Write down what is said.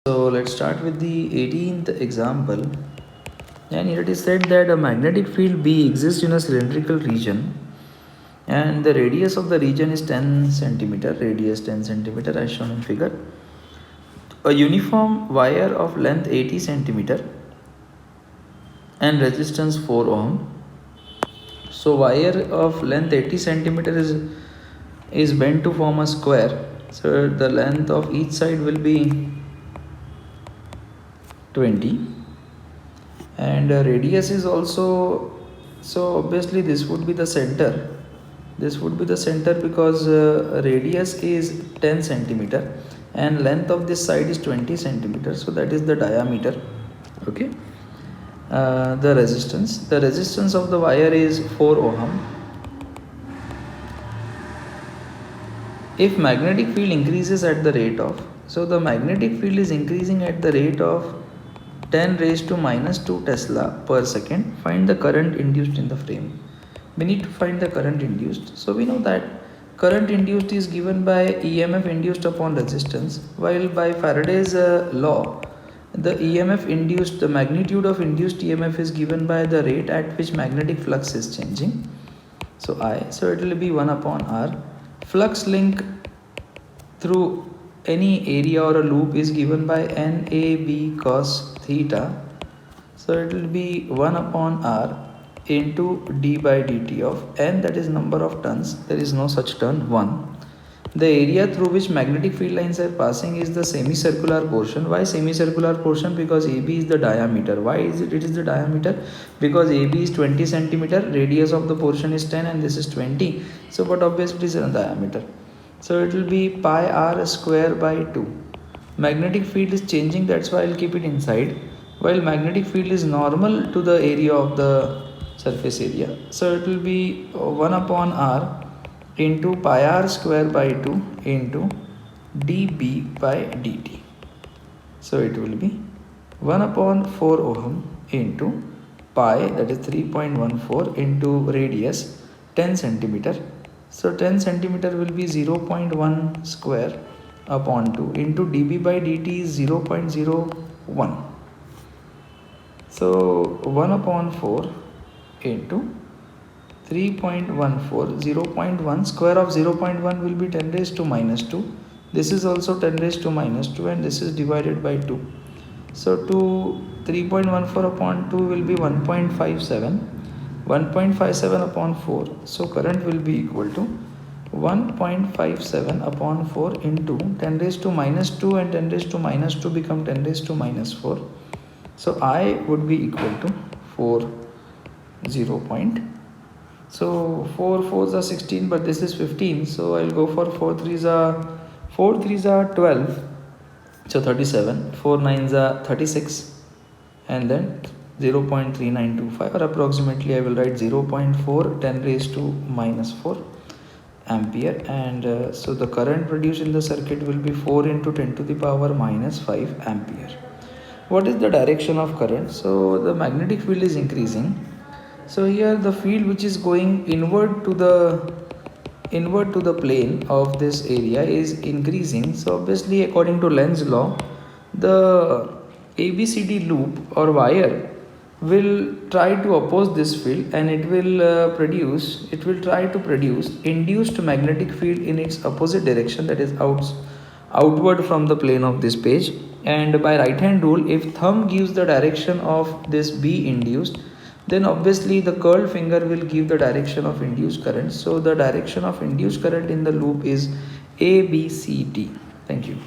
So let's start with the 18th example. And here it is said that a magnetic field B exists in a cylindrical region and the radius of the region is 10 centimeter, radius 10 centimeter as shown in figure. A uniform wire of length 80 centimeter and resistance 4 ohm. So wire of length 80 centimeter is bent to form a square. So the length of each side will be 20 and radius is also, so obviously this would be the center, because radius is 10 centimeter and length of this side is 20 centimeter, so that is the diameter. Okay. The resistance of the wire is 4 ohm. If magnetic field increases at the rate of, so the magnetic field is increasing at the rate of 10 raised to minus 2 Tesla per second, find the current induced in the frame. We need to find the current induced. So we know that current induced is given by EMF induced upon resistance, while by Faraday's law, the EMF induced, the magnitude of induced EMF is given by the rate at which magnetic flux is changing. So so it will be 1 upon R. Flux link through any area or a loop is given by NAB cos theta. So it will be 1 upon R into d by dt of n, that is number of turns. There is no such turn, 1. The area through which magnetic field lines are passing is the semicircular portion. Why semicircular portion? Because AB is the diameter. Why is it is the diameter? Because AB is 20 centimeter, radius of the portion is 10 and this is 20. So but obviously it is a diameter. So it will be pi r square by 2. Magnetic field is changing, that's why I'll keep it inside. While magnetic field is normal to the area of the surface area. So it will be 1 upon r into pi r square by 2 into dB by dt. So it will be 1 upon 4 ohm into pi, that is 3.14 into radius 10 centimeter. So 10 centimeter will be 0.1 square upon 2 into dB by dt is 0.01. So 1 upon 4 into 3.14, 0.1 square of 0.1 will be 10 raised to minus 2. This is also 10 raised to minus 2 and this is divided by 2. So 3.14 upon 2 will be 1.57. 1.57 upon 4. So current will be equal to 1.57 upon 4 into 10 raised to minus 2 and 10 raised to minus 2 become 10 raised to minus 4. So I would be equal to 40. So 4 4s are 16, but this is 15. So I'll go for 4 3s are 12. So 37. 4 9s are 36. And then 0.3925 or approximately I will write 0.4 10 raised to minus 4 ampere. And so the current produced in the circuit will be 4 into 10 to the power minus 5 ampere. What is the direction of current? So the magnetic field is increasing. So here the field which is going inward to the plane of this area is increasing. So obviously according to Lenz's law, the ABCD loop or wire will try to oppose this field and it will try to produce induced magnetic field in its opposite direction, that is outward from the plane of this page. And by right hand rule, if thumb gives the direction of this B induced, then obviously the curled finger will give the direction of induced current. So the direction of induced current in the loop is ABCD. Thank you.